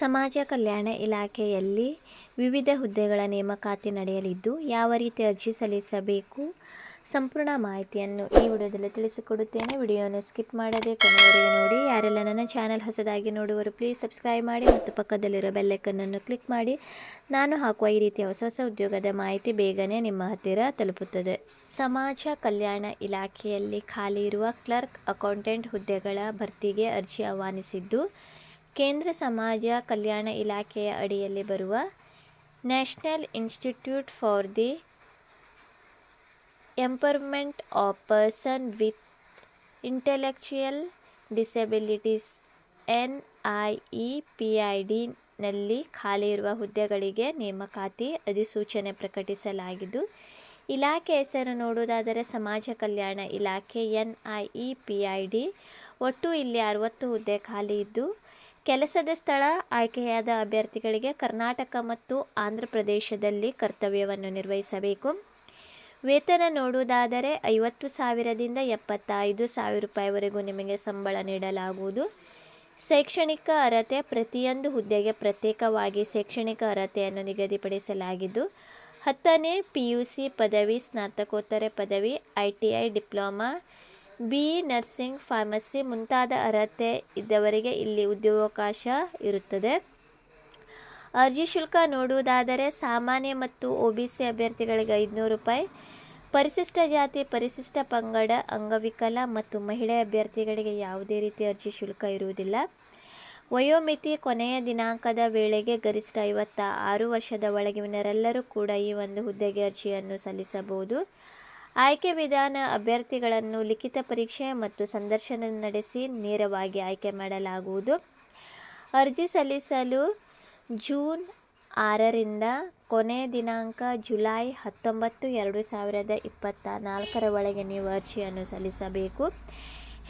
ಸಮಾಜ ಕಲ್ಯಾಣ ಇಲಾಖೆಯಲ್ಲಿ ವಿವಿಧ ಹುದ್ದೆಗಳ ನೇಮಕಾತಿ ನಡೆಯಲಿದ್ದು, ಯಾವ ರೀತಿ ಅರ್ಜಿ ಸಲ್ಲಿಸಬೇಕು ಸಂಪೂರ್ಣ ಮಾಹಿತಿಯನ್ನು ಈ ವಿಡಿಯೋದಲ್ಲಿ ತಿಳಿಸಿಕೊಡುತ್ತೇನೆ. ವಿಡಿಯೋನ ಸ್ಕಿಪ್ ಮಾಡದೆ ಕೊನೆಯವರೆಗೆ ನೋಡಿ. ಯಾರೆಲ್ಲ ನನ್ನ ಚಾನಲ್ ಹೊಸದಾಗಿ ನೋಡುವರು ಪ್ಲೀಸ್ ಸಬ್ಸ್ಕ್ರೈಬ್ ಮಾಡಿ ಮತ್ತು ಪಕ್ಕದಲ್ಲಿರೋ ಬೆಲ್ಲೈಕನ್ನನ್ನು ಕ್ಲಿಕ್ ಮಾಡಿ. ನಾನು ಹಾಕುವ ಈ ರೀತಿಯ ಹೊಸ ಹೊಸ ಉದ್ಯೋಗದ ಮಾಹಿತಿ ಬೇಗನೆ ನಿಮ್ಮ ಹತ್ತಿರ ತಲುಪುತ್ತದೆ. ಸಮಾಜ ಕಲ್ಯಾಣ ಇಲಾಖೆಯಲ್ಲಿ ಖಾಲಿ ಇರುವ ಕ್ಲರ್ಕ್, ಅಕೌಂಟೆಂಟ್ ಹುದ್ದೆಗಳ ಭರ್ತಿಗೆ ಅರ್ಜಿ ಆಹ್ವಾನಿಸಿದ್ದು, ಕೇಂದ್ರ ಸಮಾಜ ಕಲ್ಯಾಣ ಇಲಾಖೆಯ ಅಡಿಯಲ್ಲಿ ಬರುವ national institute for the empowerment of person with intellectual disabilities NIEPID ನಲ್ಲಿ ಖಾಲಿ ಇರುವ ಹುದ್ದೆಗಳಿಗೆ ನೇಮಕಾತಿ ಅಧಿಸೂಚನೆ ಪ್ರಕಟಿಸಲಾಗಿದ್ದು, ಇಲಾಖೆ ಹೆಸರು ನೋಡುವುದಾದರೆ ಸಮಾಜ ಕಲ್ಯಾಣ ಇಲಾಖೆ NIEPID. ಒಟ್ಟು ಇಲ್ಲಿ 60 ಹುದ್ದೆ ಖಾಲಿ ಇದ್ದು, ಕೆಲಸದ ಸ್ಥಳ ಆಯ್ಕೆಯಾದ ಅಭ್ಯರ್ಥಿಗಳಿಗೆ ಕರ್ನಾಟಕ ಮತ್ತು ಆಂಧ್ರ ಪ್ರದೇಶದಲ್ಲಿ ಕರ್ತವ್ಯವನ್ನು ನಿರ್ವಹಿಸಬೇಕು. ವೇತನ ನೋಡುವುದಾದರೆ 50,000ದಿಂದ 75,000 ರೂಪಾಯಿವರೆಗೂ ನಿಮಗೆ ಸಂಬಳ ನೀಡಲಾಗುವುದು. ಶೈಕ್ಷಣಿಕ ಅರ್ಹತೆ ಪ್ರತಿಯೊಂದು ಹುದ್ದೆಗೆ ಪ್ರತ್ಯೇಕವಾಗಿ ಶೈಕ್ಷಣಿಕ ಅರ್ಹತೆಯನ್ನು ನಿಗದಿಪಡಿಸಲಾಗಿದ್ದು, 10ನೇ PUC ಪದವಿ, ಸ್ನಾತಕೋತ್ತರ ಪದವಿ, ITI, diploma, BE nursing, pharmacy ಮುಂತಾದ ಅರ್ಹತೆ ಇದ್ದವರಿಗೆ ಇಲ್ಲಿ ಉದ್ಯೋಗಾವಕಾಶ ಇರುತ್ತದೆ. ಅರ್ಜಿ ಶುಲ್ಕ ನೋಡುವುದಾದರೆ ಸಾಮಾನ್ಯ ಮತ್ತು OBC ಅಭ್ಯರ್ಥಿಗಳಿಗೆ 500 ರೂಪಾಯಿ, ಪರಿಶಿಷ್ಟ ಜಾತಿ, ಪರಿಶಿಷ್ಟ ಪಂಗಡ, ಅಂಗವಿಕಲ ಮತ್ತು ಮಹಿಳೆ ಅಭ್ಯರ್ಥಿಗಳಿಗೆ ಯಾವುದೇ ರೀತಿ ಅರ್ಜಿ ಶುಲ್ಕ ಇರುವುದಿಲ್ಲ. ವಯೋಮಿತಿ ಕೊನೆಯ ದಿನಾಂಕದ ವೇಳೆಗೆ ಗರಿಷ್ಠ 56 ವರ್ಷದ ಒಳಗಿನವರೆಲ್ಲರೂ ಕೂಡ ಈ ಒಂದು ಹುದ್ದೆಗೆ ಅರ್ಜಿಯನ್ನು ಸಲ್ಲಿಸಬಹುದು. ಆಯ್ಕೆ ವಿಧಾನ: ಅಭ್ಯರ್ಥಿಗಳನ್ನು ಲಿಖಿತ ಪರೀಕ್ಷೆ ಮತ್ತು ಸಂದರ್ಶನ ನಡೆಸಿ ನೇರವಾಗಿ ಆಯ್ಕೆ ಮಾಡಲಾಗುವುದು. ಅರ್ಜಿ ಸಲ್ಲಿಸಲು ಜೂನ್ 6ರಿಂದ ಕೊನೆಯ ದಿನಾಂಕ ಜುಲೈ 19, 2024 ಒಳಗೆ ನೀವು ಅರ್ಜಿಯನ್ನು ಸಲ್ಲಿಸಬೇಕು.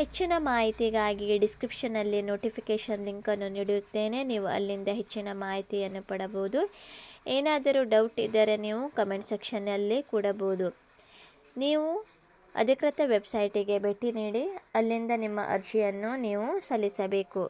ಹೆಚ್ಚಿನ ಮಾಹಿತಿಗಾಗಿ ಡಿಸ್ಕ್ರಿಪ್ಷನಲ್ಲಿ ನೋಟಿಫಿಕೇಷನ್ ಲಿಂಕನ್ನು ನೀಡುತ್ತೇನೆ, ನೀವು ಅಲ್ಲಿಂದ ಹೆಚ್ಚಿನ ಮಾಹಿತಿಯನ್ನು ಪಡೆಯಬಹುದು. ಏನಾದರೂ ಡೌಟ್ ಇದ್ದರೆ ನೀವು ಕಮೆಂಟ್ ಸೆಕ್ಷನ್ನಲ್ಲಿ ಕೊಡಬಹುದು. ನೀವು ಅಧಿಕೃತ ವೆಬ್ಸೈಟಿಗೆ ಭೇಟಿ ನೀಡಿ ಅಲ್ಲಿಂದ ನಿಮ್ಮ ಅರ್ಜಿಯನ್ನು ನೀವು ಸಲ್ಲಿಸಬೇಕು.